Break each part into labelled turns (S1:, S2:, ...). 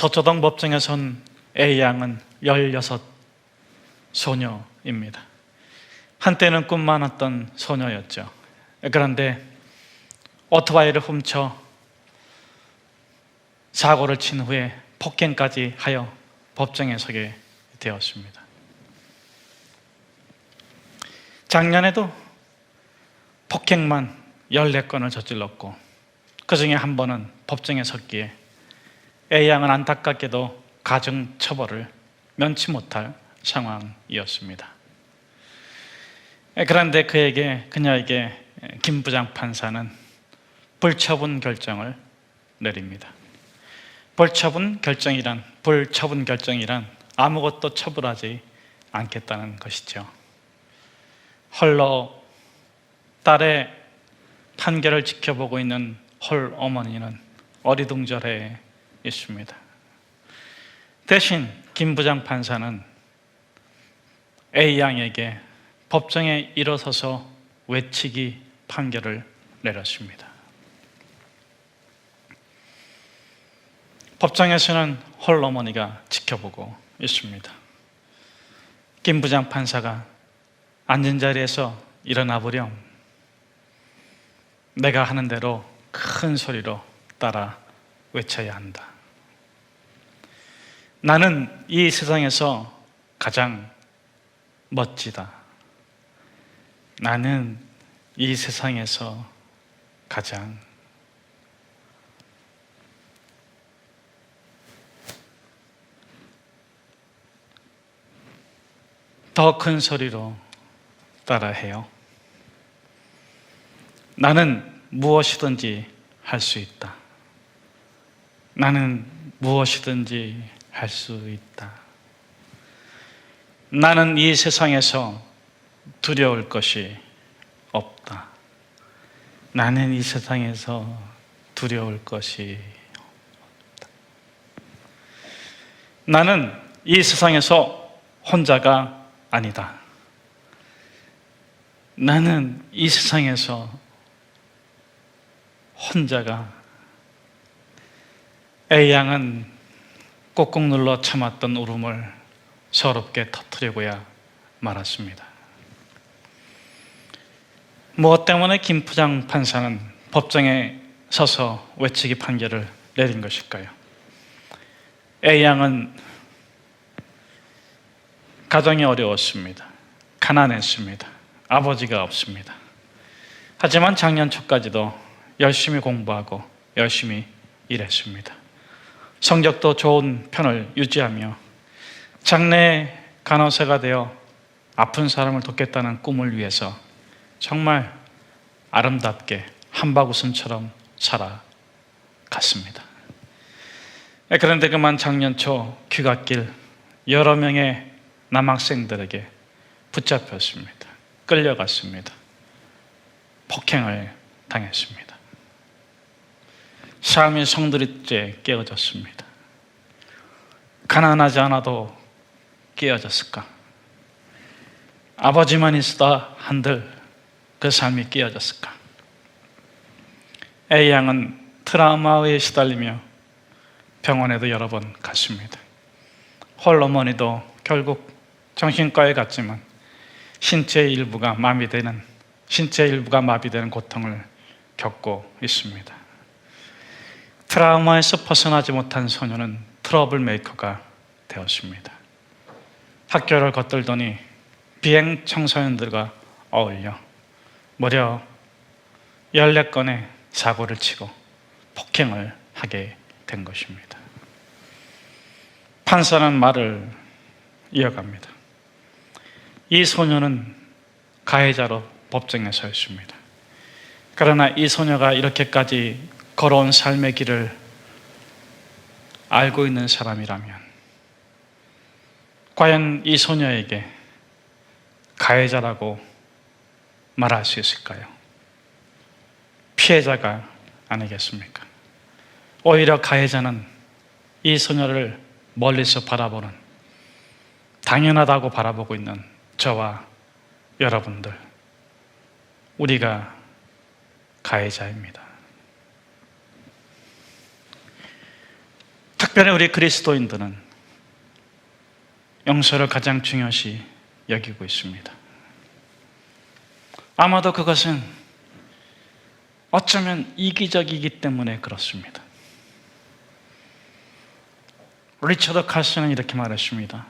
S1: 서초동 법정에 선 A양은 16 소녀입니다. 한때는 꿈 많았던 소녀였죠. 그런데 오토바이를 훔쳐 사고를 친 후에 폭행까지 하여 법정에 서게 되었습니다. 작년에도 폭행만 14건을 저질렀고 그 중에 한 번은 법정에 섰기에 A양은 안타깝게도 가중처벌을 면치 못할 상황이었습니다. 그런데 그녀에게 김 부장판사는 불처분 결정을 내립니다. 불처분 결정이란 아무것도 처벌하지 않겠다는 것이죠. 홀로 딸의 판결을 지켜보고 있는 홀 어머니는 어리둥절해 있습니다. 대신 김 부장판사는 A양에게 법정에 일어서서 외치기 판결을 내렸습니다. 법정에서는 홀 어머니가 지켜보고 있습니다. 김 부장판사가 앉은 자리에서 일어나 보렴 내가 하는 대로 큰 소리로 따라 외쳐야 한다. 나는 이 세상에서 가장 멋지다. 나는 이 세상에서 가장 더 큰 소리로 따라해요. 나는 무엇이든지 할 수 있다. 나는 무엇이든지 할 수 있다. 나는 이 세상에서 두려울 것이 없다. 나는 이 세상에서 두려울 것이 없다. 나는 이 세상에서 혼자가 아니다. 나는 이 세상에서 혼자가 A양은 꾹꾹 눌러 참았던 울음을 서럽게 터뜨리고야 말았습니다. 무엇 때문에 김 부장판사는 법정에 서서 외치기 판결을 내린 것일까요? A양은 가정이 어려웠습니다. 가난했습니다. 아버지가 없습니다. 하지만 작년 초까지도 열심히 공부하고 열심히 일했습니다. 성적도 좋은 편을 유지하며 장래 간호사가 되어 아픈 사람을 돕겠다는 꿈을 위해서 정말 아름답게 한바구음처럼 살아갔습니다. 그런데 그만 작년 초 귀갓길 여러 명의 남학생들에게 붙잡혔습니다. 끌려갔습니다. 폭행을 당했습니다. 삶이 성들이째 깨어졌습니다. 가난하지 않아도 깨어졌을까? 아버지만 있어다 한들 그 삶이 깨어졌을까? A양은 트라우마에 시달리며 병원에도 여러 번 갔습니다. 홀 어머니도 결국 정신과에 갔지만 신체의 일부가 마비되는 고통을 겪고 있습니다. 트라우마에서 벗어나지 못한 소녀는 트러블 메이커가 되었습니다. 학교를 걷돌더니 비행 청소년들과 어울려 무려 14건의 사고를 치고 폭행을 하게 된 것입니다. 판사는 말을 이어갑니다. 이 소녀는 가해자로 법정에 서 있습니다. 그러나 이 소녀가 이렇게까지 걸어온 삶의 길을 알고 있는 사람이라면 과연 이 소녀에게 가해자라고 말할 수 있을까요? 피해자가 아니겠습니까? 오히려 가해자는 이 소녀를 멀리서 바라보는, 당연하다고 바라보고 있는 저와 여러분들, 우리가 가해자입니다. 특별히 우리 그리스도인들은 용서를 가장 중요시 여기고 있습니다. 아마도 그것은 어쩌면 이기적이기 때문에 그렇습니다. 리처드 칼슨은 이렇게 말했습니다.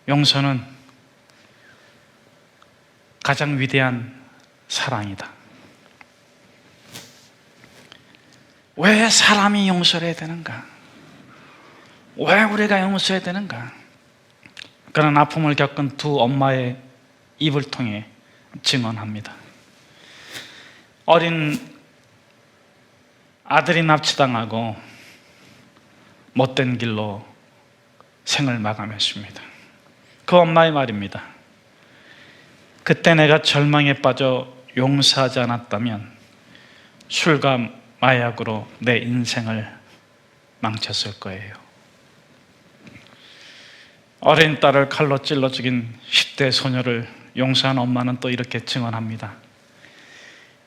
S1: 용서는 가장 위대한 사랑이다. 왜 사람이 용서를 해야 되는가? 왜 우리가 용서해야 되는가? 그런 아픔을 겪은 두 엄마의 입을 통해 증언합니다. 어린 아들이 납치당하고 못된 길로 생을 마감했습니다. 그 엄마의 말입니다. 그때 내가 절망에 빠져 용서하지 않았다면 술과 마약으로 내 인생을 망쳤을 거예요. 어린 딸을 칼로 찔러 죽인 10대 소녀를 용서한 엄마는 또 이렇게 증언합니다.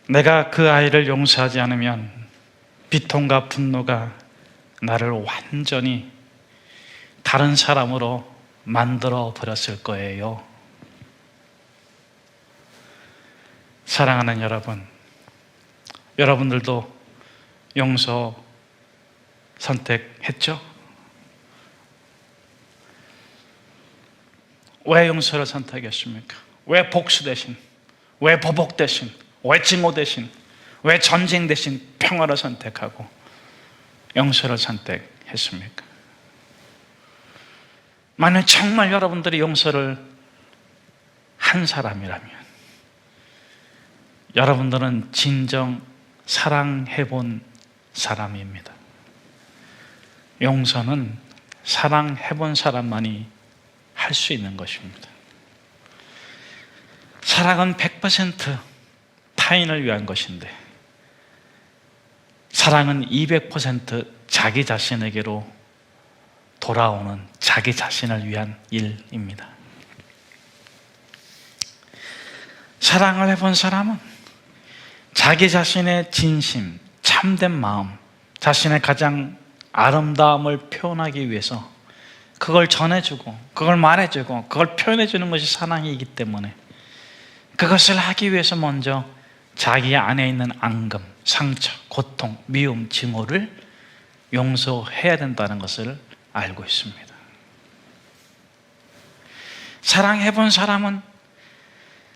S1: 내가 그 아이를 용서하지 않으면 비통과 분노가 나를 완전히 다른 사람으로 만들어 버렸을 거예요. 사랑하는 여러분, 여러분들도 용서 선택했죠? 왜 용서를 선택했습니까? 왜 복수 대신, 왜 보복 대신, 왜 증오 대신, 왜 전쟁 대신 평화를 선택하고 용서를 선택했습니까? 만약 정말 여러분들이 용서를 한 사람이라면 여러분들은 진정 사랑해본 사람입니다. 용서는 사랑해본 사람만이 할 수 있는 것입니다. 사랑은 100% 타인을 위한 것인데 사랑은 200% 자기 자신에게로 돌아오는 자기 자신을 위한 일입니다. 사랑을 해본 사람은 자기 자신의 진심, 참된 마음, 자신의 가장 아름다움을 표현하기 위해서 그걸 전해주고 그걸 말해주고 그걸 표현해주는 것이 사랑이기 때문에 그것을 하기 위해서 먼저 자기 안에 있는 앙금, 상처, 고통, 미움, 증오를 용서해야 된다는 것을 알고 있습니다. 사랑해본 사람은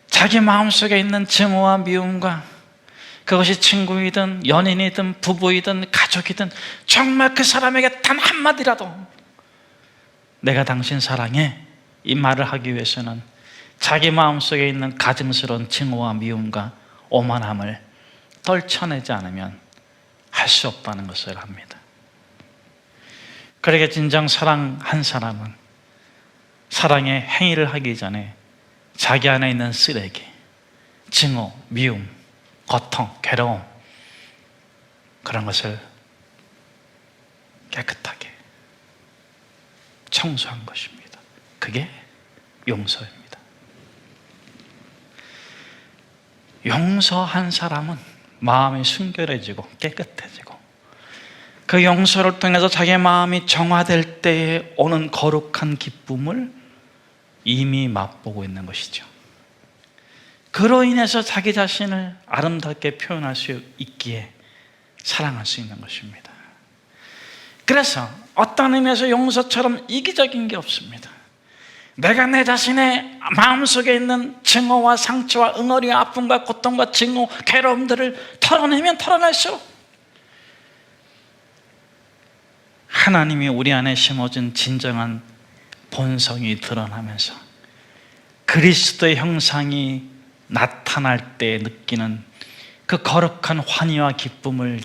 S1: 자기 마음속에 있는 증오와 미움과 그것이 친구이든 연인이든 부부이든 가족이든 정말 그 사람에게 단 한마디라도 내가 당신 사랑해 이 말을 하기 위해서는 자기 마음속에 있는 가증스러운 증오와 미움과 오만함을 떨쳐내지 않으면 할 수 없다는 것을 압니다. 그러게 진정 사랑한 사람은 사랑의 행위를 하기 전에 자기 안에 있는 쓰레기, 증오, 미움, 고통, 괴로움 그런 것을 깨끗하게 청소한 것입니다. 그게 용서입니다. 용서한 사람은 마음이 순결해지고 깨끗해지고 그 용서를 통해서 자기의 마음이 정화될 때에 오는 거룩한 기쁨을 이미 맛보고 있는 것이죠. 그로 인해서 자기 자신을 아름답게 표현할 수 있기에 사랑할 수 있는 것입니다. 그래서 어떤 의미에서 용서처럼 이기적인 게 없습니다. 내가 내 자신의 마음속에 있는 증오와 상처와 응어리와 아픔과 고통과 증오, 괴로움들을 털어내면 털어낼수록 하나님이 우리 안에 심어준 진정한 본성이 드러나면서 그리스도의 형상이 나타날 때 느끼는 그 거룩한 환희와 기쁨을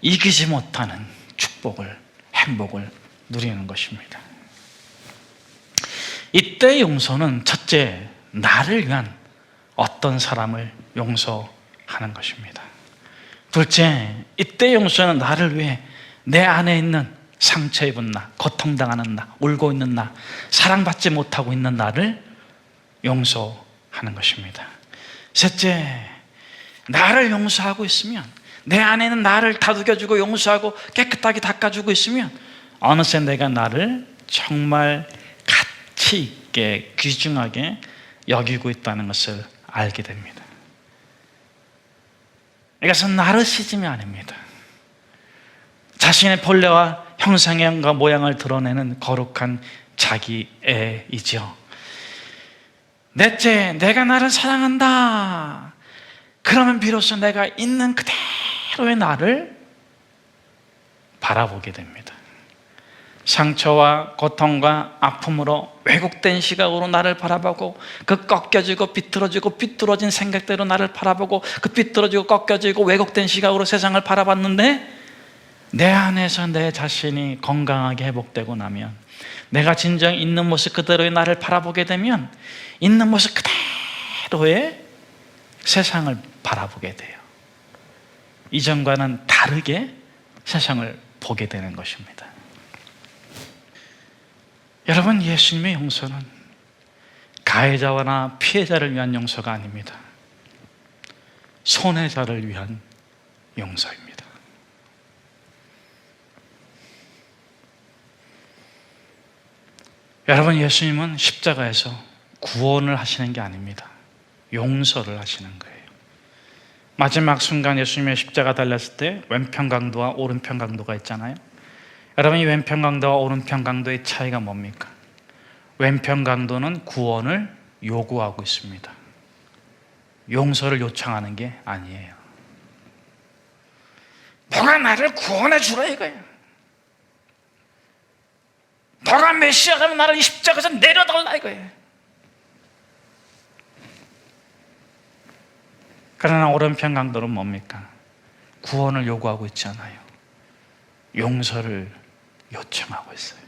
S1: 이기지 못하는 축복을, 행복을 누리는 것입니다. 이때 용서는 첫째, 나를 위한 어떤 사람을 용서하는 것입니다. 둘째, 이때 용서는 나를 위해 내 안에 있는 상처 입은 나, 고통당하는 나, 울고 있는 나, 사랑받지 못하고 있는 나를 용서하는 것입니다. 셋째, 나를 용서하고 있으면 내 안에는 나를 다독여주고 용서하고 깨끗하게 닦아주고 있으면 어느새 내가 나를 정말 가치 있게 귀중하게 여기고 있다는 것을 알게 됩니다. 이것은 나르시즘이 아닙니다. 자신의 본래와 형상과 모양을 드러내는 거룩한 자기애이죠. 넷째, 내가 나를 사랑한다. 그러면 비로소 내가 있는 그대로의 나를 바라보게 됩니다. 상처와 고통과 아픔으로 왜곡된 시각으로 나를 바라보고, 그 꺾여지고 비틀어지고 삐뚤어진 생각대로 나를 바라보고, 그 삐뚤어지고 꺾여지고 왜곡된 시각으로 세상을 바라봤는데, 내 안에서 내 자신이 건강하게 회복되고 나면, 내가 진정 있는 모습 그대로의 나를 바라보게 되면 있는 모습 그대로의 세상을 바라보게 돼요. 이전과는 다르게 세상을 보게 되는 것입니다. 여러분, 예수님의 용서는 가해자나 피해자를 위한 용서가 아닙니다. 손해자를 위한 용서입니다. 여러분, 예수님은 십자가에서 구원을 하시는 게 아닙니다. 용서를 하시는 거예요. 마지막 순간 예수님의 십자가 달렸을 때 왼편 강도와 오른편 강도가 있잖아요. 여러분, 이 왼편 강도와 오른편 강도의 차이가 뭡니까? 왼편 강도는 구원을 요구하고 있습니다. 용서를 요청하는 게 아니에요. 너가 나를 구원해 주라 이거예요. 너가 메시아가 나를 이 십자가에서 내려달라 이거예요. 그러나 오른편 강도는 뭡니까? 구원을 요구하고 있지 않아요. 용서를 요청하고 있어요.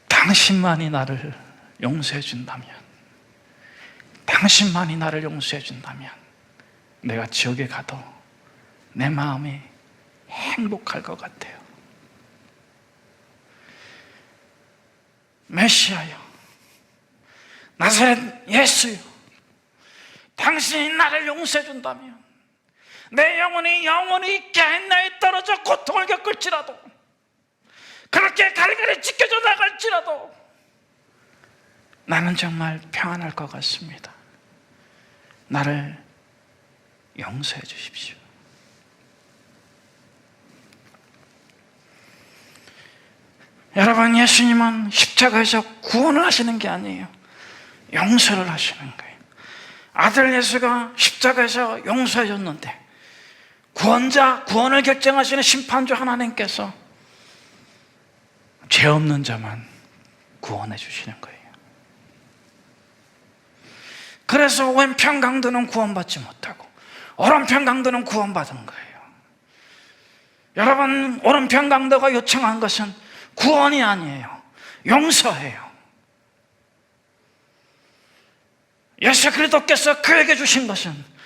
S1: 당신만이 나를 용서해 준다면, 당신만이 나를 용서해 준다면 내가 지옥에 가도 내 마음이 행복할 것 같아요. 메시아요, 나사렛 예수요, 당신이 나를 용서해 준다면 내 영혼이 영원히 게hen나에 떨어져 고통을 겪을지라도, 그렇게 갈갈이 찢겨져 나갈지라도 나는 정말 평안할 것 같습니다. 나를 용서해 주십시오. 여러분, 예수님은 십자가에서 구원을 하시는 게 아니에요. 용서를 하시는 거예요. 아들 예수가 십자가에서 용서해 줬는데, 구원자, 구원을 결정하시는 심판주 하나님께서 죄 없는 자만 구원해 주시는 거예요. 그래서 왼편 강도는 구원받지 못하고 오른편 강도는 구원받은 거예요. 여러분, 오른편 강도가 요청한 것은 구원이 아니에요. 용서예요. 예수 그리스도께서 그에게 주신 것은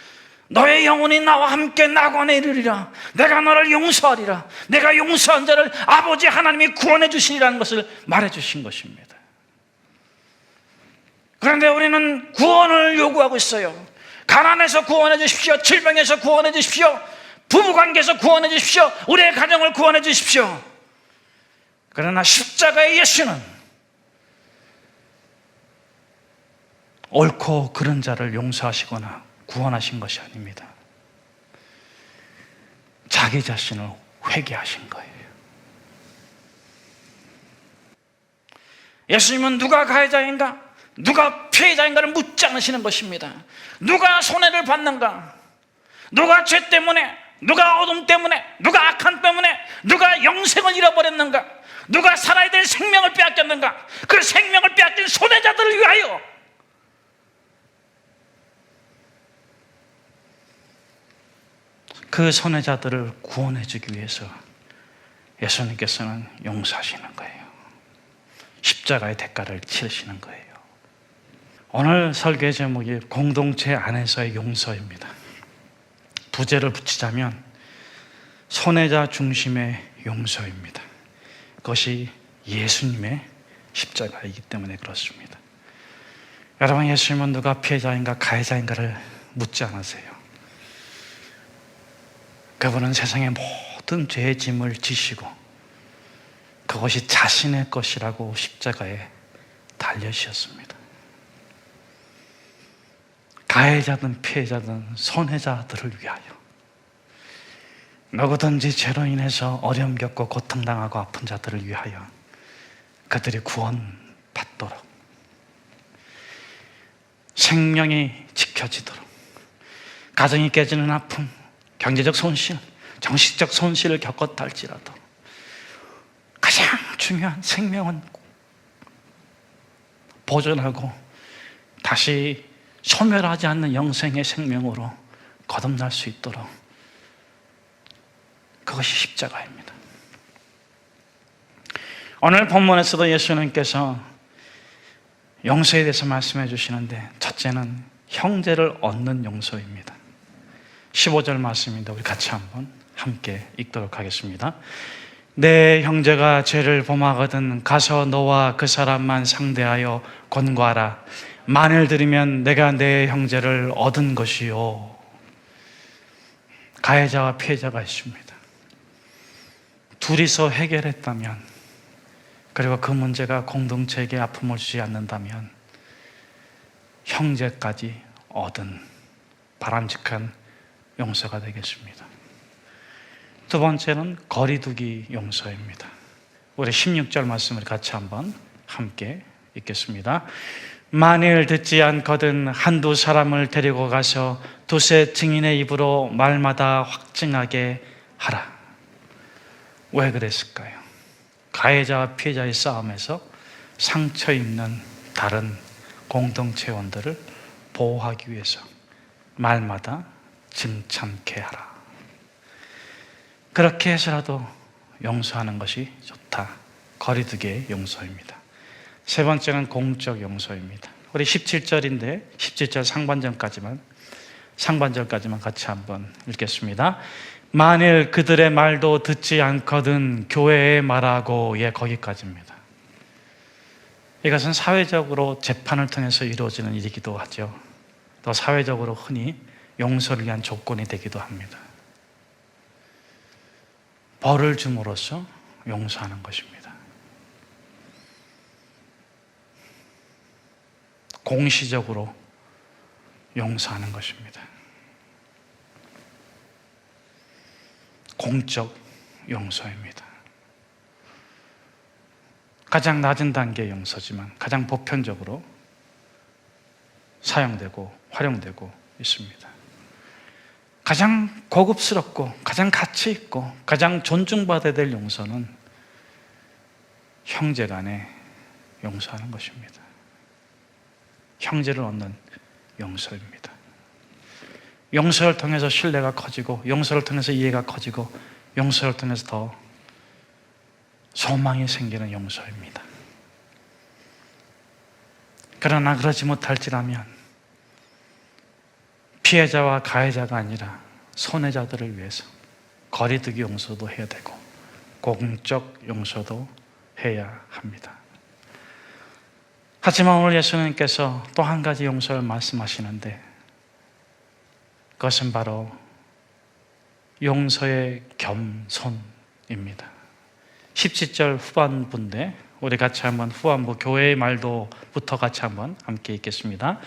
S1: 너의 영혼이 나와 함께 낙원에 이르리라, 내가 너를 용서하리라, 내가 용서한 자를 아버지 하나님이 구원해 주시리라는 것을 말해 주신 것입니다. 그런데 우리는 구원을 요구하고 있어요. 가난에서 구원해 주십시오, 질병에서 구원해 주십시오, 부부관계에서 구원해 주십시오, 우리의 가정을 구원해 주십시오. 그러나 십자가의 예수는 옳고 그른 자를 용서하시거나 구원하신 것이 아닙니다. 자기 자신을 회개하신 거예요. 예수님은 누가 가해자인가, 누가 피해자인가를 묻지 않으시는 것입니다. 누가 손해를 받는가, 누가 죄 때문에, 누가 어둠 때문에, 누가 악한 때문에, 누가 영생을 잃어버렸는가, 누가 살아야 될 생명을 빼앗겼는가, 그 생명을 빼앗긴 손해자들을 위하여 그 손해자들을 구원해 주기 위해서 예수님께서는 용서하시는 거예요. 십자가의 대가를 치르시는 거예요. 오늘 설교의 제목이 공동체 안에서의 용서입니다. 부제를 붙이자면 손해자 중심의 용서입니다. 그것이 예수님의 십자가이기 때문에 그렇습니다. 여러분, 예수님은 누가 피해자인가 가해자인가를 묻지 않으세요. 그분은 세상의 모든 죄의 짐을 지시고 그것이 자신의 것이라고 십자가에 달려주셨습니다. 가해자든 피해자든 손해자들을 위하여, 누구든지 죄로 인해서 어려움 겪고 고통당하고 아픈 자들을 위하여 그들이 구원받도록, 생명이 지켜지도록, 가정이 깨지는 아픔, 경제적 손실, 정신적 손실을 겪었다 할지라도 가장 중요한 생명은 보존하고 다시 소멸하지 않는 영생의 생명으로 거듭날 수 있도록, 그것이 십자가입니다. 오늘 본문에서도 예수님께서 용서에 대해서 말씀해 주시는데, 첫째는 형제를 얻는 용서입니다. 15절 말씀입니다. 우리 같이 한번 함께 읽도록 하겠습니다. 내 형제가 죄를 범하거든 가서 너와 그 사람만 상대하여 권고하라. 만일 들으면 내가 내 형제를 얻은 것이요. 가해자와 피해자가 있습니다. 둘이서 해결했다면, 그리고 그 문제가 공동체에게 아픔을 주지 않는다면 형제까지 얻은 바람직한 용서가 되겠습니다. 두 번째는 거리두기 용서입니다. 우리 16절 말씀을 같이 한번 함께 읽겠습니다. 만일 듣지 않거든 한두 사람을 데리고 가서 두세 증인의 입으로 말마다 확증하게 하라. 왜 그랬을까요? 가해자와 피해자의 싸움에서 상처 입는 다른 공동체원들을 보호하기 위해서 말마다 증찬케 하라. 그렇게 해서라도 용서하는 것이 좋다. 거리두기의 용서입니다. 세 번째는 공적 용서입니다. 우리 17절인데 17절 상반절까지만 같이 한번 읽겠습니다. 만일 그들의 말도 듣지 않거든 교회에 말하고, 거기까지입니다. 이것은 사회적으로 재판을 통해서 이루어지는 일이기도 하죠. 또 사회적으로 흔히 용서를 위한 조건이 되기도 합니다. 벌을 줌으로써 용서하는 것입니다. 공시적으로 용서하는 것입니다. 공적 용서입니다. 가장 낮은 단계의 용서지만 가장 보편적으로 사용되고 활용되고 있습니다. 가장 고급스럽고 가장 가치 있고 가장 존중받아야 될 용서는 형제 간에 용서하는 것입니다. 형제를 얻는 용서입니다. 용서를 통해서 신뢰가 커지고, 용서를 통해서 이해가 커지고, 용서를 통해서 더 소망이 생기는 용서입니다. 그러나 그러지 못할지라면 피해자와 가해자가 아니라 손해자들을 위해서 거리두기 용서도 해야 되고 공적 용서도 해야 합니다. 하지만 오늘 예수님께서 또 한 가지 용서를 말씀하시는데, 그것은 바로 용서의 겸손입니다. 17절 후반부인데 우리 같이 한번 후반부 교회의 말도부터 같이 한번 함께 읽겠습니다.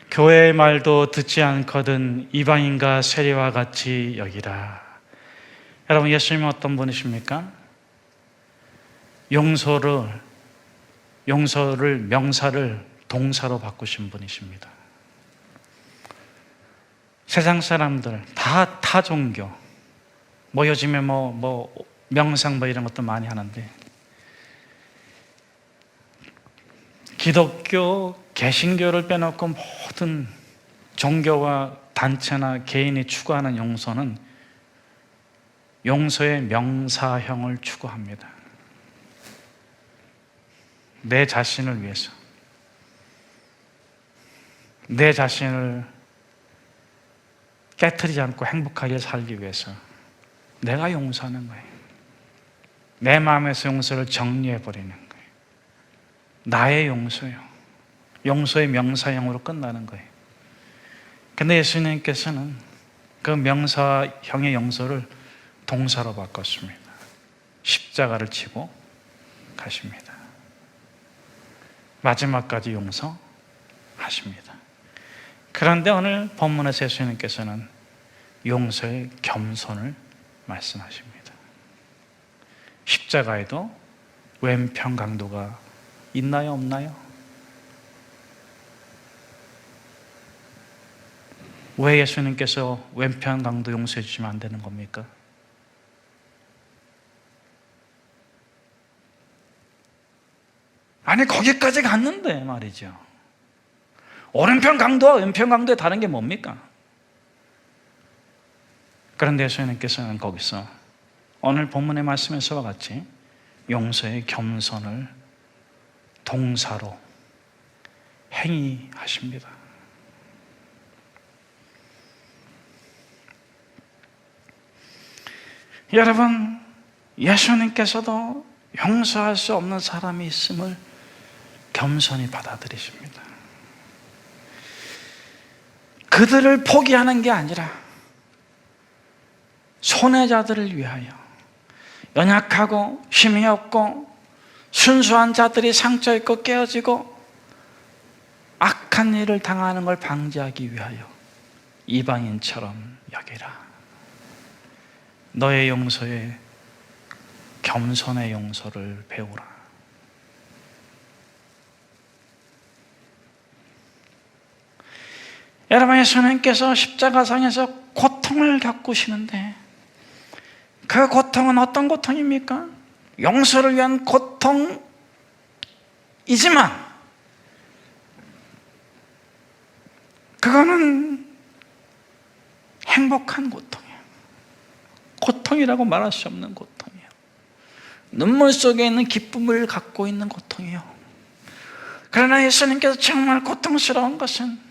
S1: 교회의 말도 듣지 않거든 이방인과 세리와 같이 여기라. 여러분, 예수님은 어떤 분이십니까? 용서를 명사를 동사로 바꾸신 분이십니다. 세상 사람들 다 종교, 요즘에 명상 이런 것도 많이 하는데, 기독교, 개신교를 빼놓고 모든 종교와 단체나 개인이 추구하는 용서는 용서의 명사형을 추구합니다. 내 자신을 위해서, 내 자신을 깨트리지 않고 행복하게 살기 위해서 내가 용서하는 거예요. 내 마음에서 용서를 정리해버리는 거예요. 나의 용서요. 용서의 명사형으로 끝나는 거예요. 근데 예수님께서는 그 명사형의 용서를 동사로 바꿨습니다. 십자가를 지고 가십니다. 마지막까지 용서하십니다. 그런데 오늘 본문에서 예수님께서는 용서의 겸손을 말씀하십니다. 십자가에도 왼편 강도가 있나요, 없나요? 왜 예수님께서 왼편 강도 용서해 주시면 안 되는 겁니까? 아니, 거기까지 갔는데 말이죠. 오른편 강도와 왼편 강도의 다른 게 뭡니까? 그런데 예수님께서는 거기서 오늘 본문의 말씀에서와 같이 용서의 겸손을 동사로 행위하십니다. 여러분, 예수님께서도 용서할 수 없는 사람이 있음을 겸손히 받아들이십니다. 그들을 포기하는 게 아니라 손해자들을 위하여, 연약하고 힘이 없고 순수한 자들이 상처 입고 깨어지고 악한 일을 당하는 걸 방지하기 위하여 이방인처럼 여기라. 너의 용서에 겸손의 용서를 배우라. 여러분, 예수님께서 십자가상에서 고통을 겪으시는데 그 고통은 어떤 고통입니까? 용서를 위한 고통이지만 그거는 행복한 고통이에요. 고통이라고 말할 수 없는 고통이에요. 눈물 속에 있는 기쁨을 갖고 있는 고통이에요. 그러나 예수님께서 정말 고통스러운 것은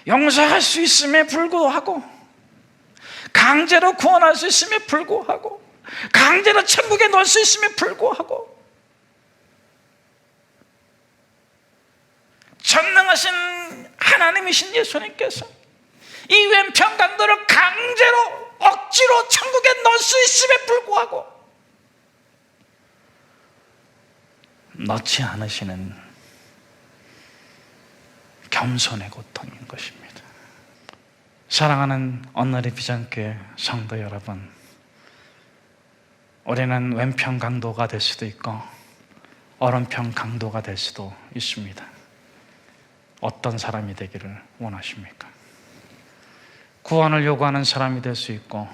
S1: 용서할 수 있음에 불구하고, 강제로 구원할 수 있음에 불구하고, 강제로 천국에 넣을 수 있음에 불구하고 전능하신 하나님이신 예수님께서 이 왼편 강도를 강제로 억지로 천국에 넣을 수 있음에 불구하고 넣지 않으시는 겸손의 고통인 것입니다. 사랑하는 언너리 비전교회 성도 여러분, 우리는 왼편 강도가 될 수도 있고 오른편 강도가 될 수도 있습니다. 어떤 사람이 되기를 원하십니까? 구원을 요구하는 사람이 될 수 있고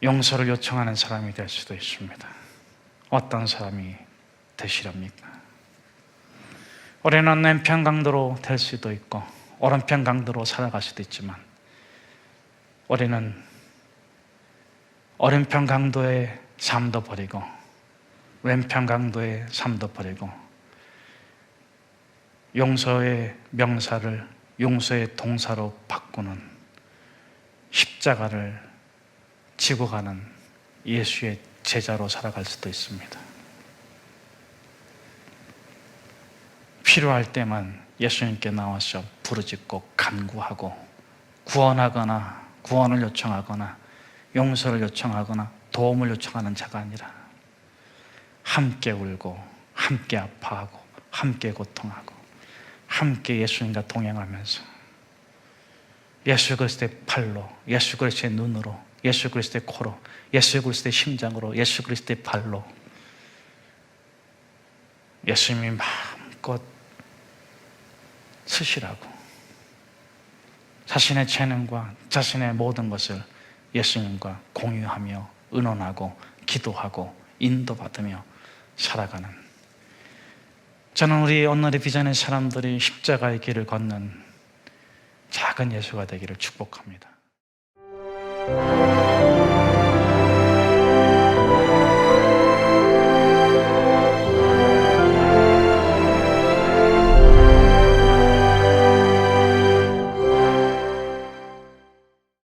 S1: 용서를 요청하는 사람이 될 수도 있습니다. 어떤 사람이 되시렵니까? 우리는 왼편 강도로 될 수도 있고 오른편 강도로 살아갈 수도 있지만 우리는 오른편 강도의 삶도 버리고 왼편 강도의 삶도 버리고 용서의 명사를 용서의 동사로 바꾸는 십자가를 지고 가는 예수의 제자로 살아갈 수도 있습니다. 필요할 때만 예수님께 나와서 부르짖고 간구하고 구원하거나 구원을 요청하거나 용서를 요청하거나 도움을 요청하는 자가 아니라 함께 울고 함께 아파하고 함께 고통하고 함께 예수님과 동행하면서 예수 그리스도의 팔로, 예수 그리스도의 눈으로, 예수 그리스도의 코로, 예수 그리스도의 심장으로, 예수 그리스도의 발로 예수님이 마음껏 쓰시라고 자신의 재능과 자신의 모든 것을 예수님과 공유하며 의논하고 기도하고 인도받으며 살아가는, 저는 우리 오늘의 비전의 사람들이 십자가의 길을 걷는 작은 예수가 되기를 축복합니다.